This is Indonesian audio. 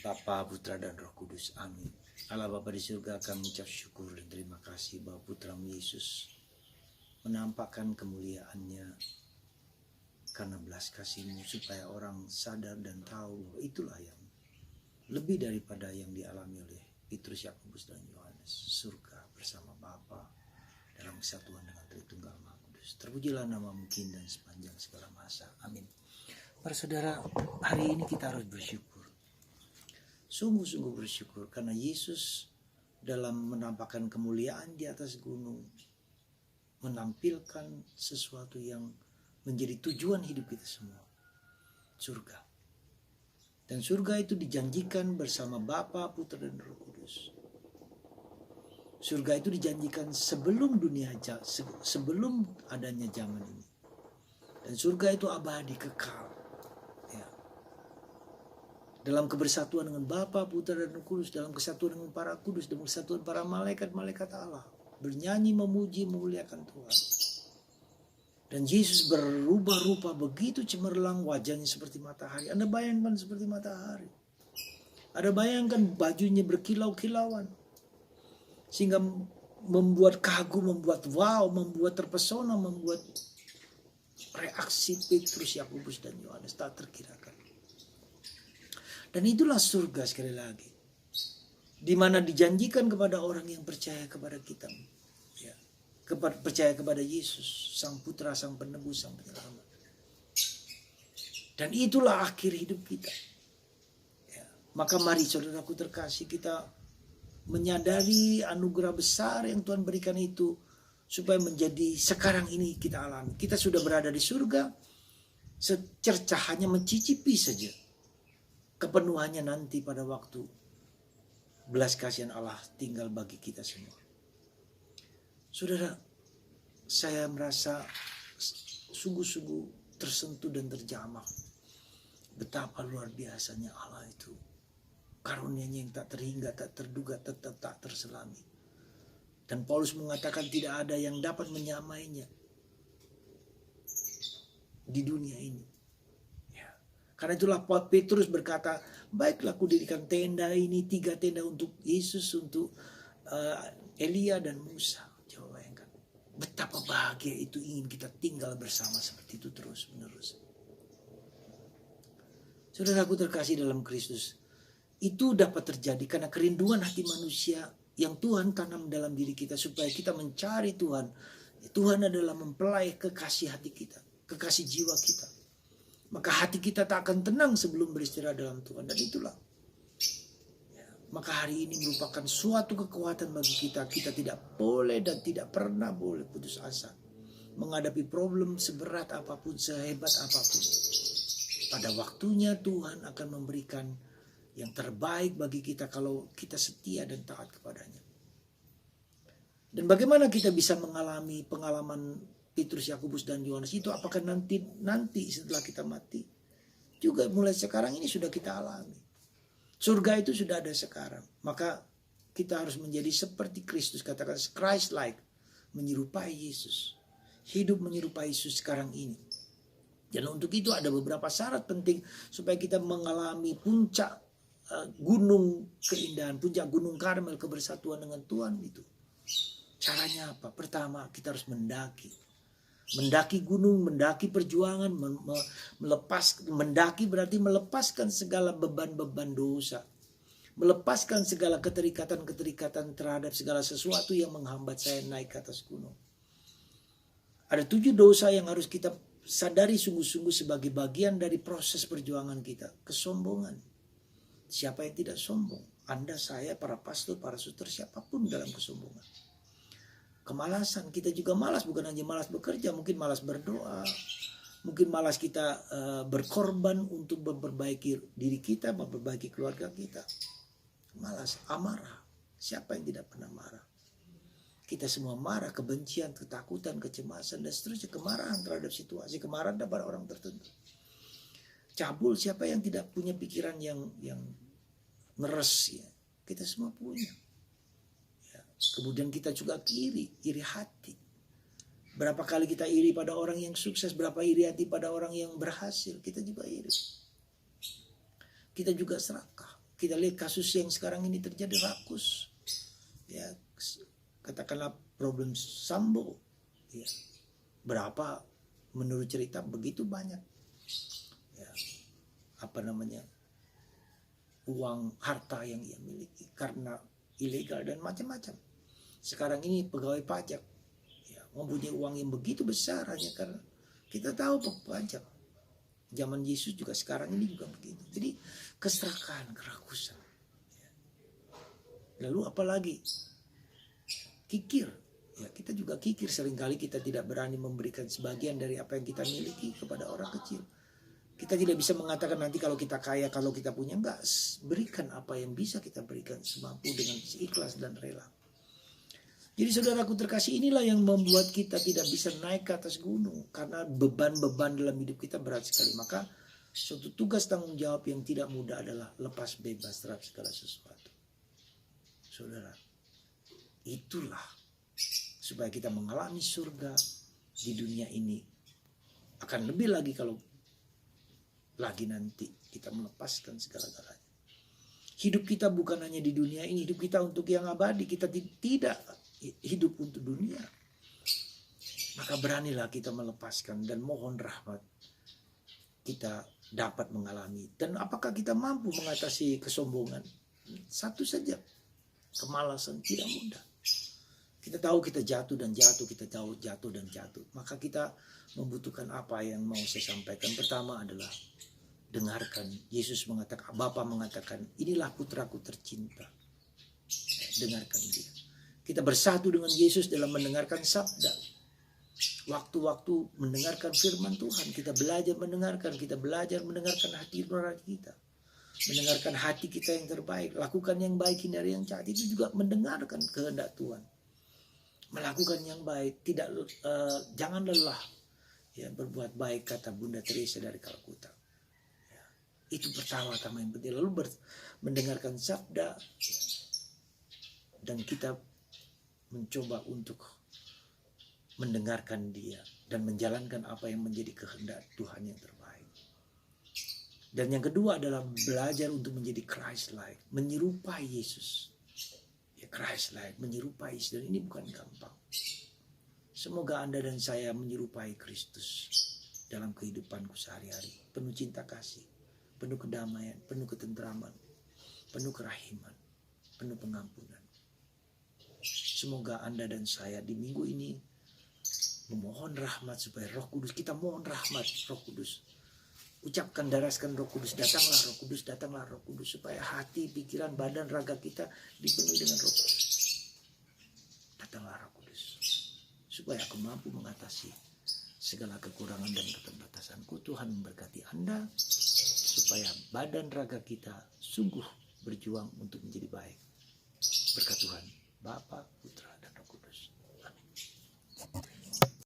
Bapa, Putra, dan Roh Kudus. Amin. Allah Bapa di surga, kami ucap syukur dan terima kasih bahwa Putra-Mu Yesus menampakkan kemuliaan-Nya karena belas kasih-Mu, supaya orang sadar dan tahu bahwa itulah yang lebih daripada yang dialami oleh Petrus, Yakobus, dan Yohanes. Surga bersama Bapa dalam kesatuan dengan Tritunggal Maha Kudus. Terpujilah nama-Mu kini dan sepanjang segala masa. Amin. Para saudara, hari ini kita harus bersyukur. Sungguh-sungguh bersyukur karena Yesus dalam menampakkan kemuliaan di atas gunung menampilkan sesuatu yang menjadi tujuan hidup kita semua. Surga. Dan surga itu dijanjikan bersama Bapa, Putra, dan Roh Kudus. Surga itu dijanjikan sebelum sebelum adanya zaman ini. Dan surga itu abadi, kekal. Dalam kebersatuan dengan Bapa, Putra, dan Roh Kudus, dalam kesatuan dengan para kudus, dalam kesatuan para malaikat-malaikat Allah, bernyanyi, memuji, memuliakan Tuhan. Dan Yesus berubah rupa begitu cemerlang, wajahnya seperti matahari. Anda bayangkan seperti matahari. Anda bayangkan bajunya berkilau-kilauan, sehingga membuat kagum, membuat wow, membuat terpesona, membuat reaksi Petrus, Yakobus, dan Yohanes tak terkirakan. Dan itulah surga sekali lagi, di mana dijanjikan kepada orang yang percaya kepada kita, ya, percaya kepada Yesus, Sang Putra, Sang Penebus, Sang Penyelamat. Dan itulah akhir hidup kita. Ya. Maka mari saudaraku terkasih, kita menyadari anugerah besar yang Tuhan berikan itu, supaya menjadi sekarang ini kita alami. Kita sudah berada di surga, secercah hanya mencicipi saja kepenuhannya nanti pada waktu belas kasihan Allah tinggal bagi kita semua. Saudara, saya merasa sungguh-sungguh tersentuh dan terjamah betapa luar biasanya Allah itu. Karunia-Nya yang tak terhingga, tak terduga, tetap tak terselami. Dan Paulus mengatakan tidak ada yang dapat menyamainya di dunia ini. Karena itulah Petrus berkata, baiklah kudirikan tenda ini, 3 tenda untuk Yesus, untuk Elia dan Musa. Coba bayangkan, betapa bahagia itu ingin kita tinggal bersama seperti itu terus menerus. Saudaraku terkasih dalam Kristus, itu dapat terjadi karena kerinduan hati manusia yang Tuhan tanam dalam diri kita, supaya kita mencari Tuhan. Tuhan adalah mempelai kekasih hati kita, kekasih jiwa kita. Maka hati kita tak akan tenang sebelum beristirahat dalam Tuhan. Dan itulah. Ya, maka hari ini merupakan suatu kekuatan bagi kita. Kita tidak boleh dan tidak pernah boleh putus asa menghadapi problem seberat apapun, sehebat apapun. Pada waktunya Tuhan akan memberikan yang terbaik bagi kita kalau kita setia dan taat kepadanya. Dan bagaimana kita bisa mengalami pengalaman Petrus, Yakobus, dan Yohanes itu? Apakah nanti setelah kita mati? Juga mulai sekarang ini sudah kita alami. Surga itu sudah ada sekarang. Maka kita harus menjadi seperti Kristus. Katakan Christ-like, menyerupai Yesus. Hidup menyerupai Yesus sekarang ini. Dan untuk itu ada beberapa syarat penting supaya kita mengalami puncak gunung keindahan, puncak gunung Karmel, kebersatuan dengan Tuhan itu. Caranya apa? Pertama, kita harus mendaki gunung, mendaki perjuangan, mendaki berarti melepaskan segala beban-beban dosa, melepaskan segala keterikatan-keterikatan terhadap segala sesuatu yang menghambat saya naik ke atas gunung. Ada 7 dosa yang harus kita sadari sungguh-sungguh sebagai bagian dari proses perjuangan kita. Kesombongan. Siapa yang tidak sombong? Anda, saya, para pastor, para suster, siapapun dalam kesombongan. Kemalasan, kita juga malas, bukan hanya malas bekerja, mungkin malas berdoa, mungkin malas kita berkorban untuk memperbaiki diri kita, memperbaiki keluarga kita. Malas, amarah. Siapa yang tidak pernah marah? Kita semua marah, kebencian, ketakutan, kecemasan, dan seterusnya. Kemarahan terhadap situasi, kemarahan terhadap orang tertentu. Cabul, siapa yang tidak punya pikiran yang ngeres ya? Kita semua punya. Kemudian kita juga iri hati. Berapa kali kita iri pada orang yang sukses, berapa iri hati pada orang yang berhasil, kita juga iri. Kita juga serakah. kita lihat kasus yang sekarang ini terjadi rakus, ya katakanlah problem Sambo, ya berapa menurut cerita begitu banyak, ya apa namanya uang harta yang ia miliki karena ilegal dan macam-macam. Sekarang ini pegawai pajak, ya, mempunyai uang yang begitu besar hanya karena kita tahu pajak. Zaman Yesus juga sekarang ini juga begitu. Jadi keserakahan, kerakusan. Lalu apalagi? Kikir. Ya, kita juga kikir, seringkali kita tidak berani memberikan sebagian dari apa yang kita miliki kepada orang kecil. Kita tidak bisa mengatakan nanti kalau kita kaya, kalau kita punya, enggak. Berikan apa yang bisa kita berikan semampu dengan ikhlas dan rela. Jadi saudaraku terkasih, inilah yang membuat kita tidak bisa naik ke atas gunung. Karena beban-beban dalam hidup kita berat sekali. Maka suatu tugas tanggung jawab yang tidak mudah adalah lepas bebas terhadap segala sesuatu. Saudara, itulah supaya kita mengalami surga di dunia ini. Akan lebih lagi kalau lagi nanti kita melepaskan segala-galanya. Hidup kita bukan hanya di dunia ini, hidup kita untuk yang abadi. Kita tidak hidup untuk dunia. Maka beranilah kita melepaskan dan mohon rahmat kita dapat mengalami. Dan apakah kita mampu mengatasi kesombongan? Satu saja, kemalasan tidak mudah. Kita tahu kita jatuh dan jatuh, kita tahu jatuh dan jatuh. Maka kita membutuhkan apa yang mau saya sampaikan. Pertama adalah dengarkan. Yesus mengatakan, Bapa mengatakan, inilah putraku tercinta. Dengarkan dia. Kita bersatu dengan Yesus dalam mendengarkan sabda. Waktu-waktu mendengarkan firman Tuhan. Kita belajar mendengarkan. Kita belajar mendengarkan hati nurani kita. Mendengarkan hati kita yang terbaik. Lakukan yang baik, hindari yang jahat. Itu juga mendengarkan kehendak Tuhan. Melakukan yang baik. Jangan lelah. Ya, berbuat baik, kata Bunda Teresa dari Kalkuta. Ya, itu pertama-tama yang penting. Lalu mendengarkan sabda. Ya, dan kita mencoba untuk mendengarkan dia dan menjalankan apa yang menjadi kehendak Tuhan yang terbaik. Dan yang kedua adalah belajar untuk menjadi Christ-like, menyerupai Yesus. Ya, Christ-like, menyerupai Yesus, dan ini bukan gampang. Semoga Anda dan saya menyerupai Kristus dalam kehidupanku sehari-hari, penuh cinta kasih, penuh kedamaian, penuh ketentraman, penuh kerahiman, penuh pengampunan. Semoga Anda dan saya di minggu ini memohon rahmat supaya Roh Kudus, kita mohon rahmat Roh Kudus. Ucapkan, daraskan Roh Kudus, datanglah Roh Kudus, datanglah Roh Kudus, supaya hati, pikiran, badan, raga kita dipenuhi dengan Roh Kudus. Datanglah Roh Kudus, supaya aku mampu mengatasi segala kekurangan dan keterbatasanku. Tuhan memberkati Anda, supaya badan, raga kita sungguh berjuang untuk menjadi baik. Berkat Tuhan, Bapa, Putra, dan Roh Kudus. Amin.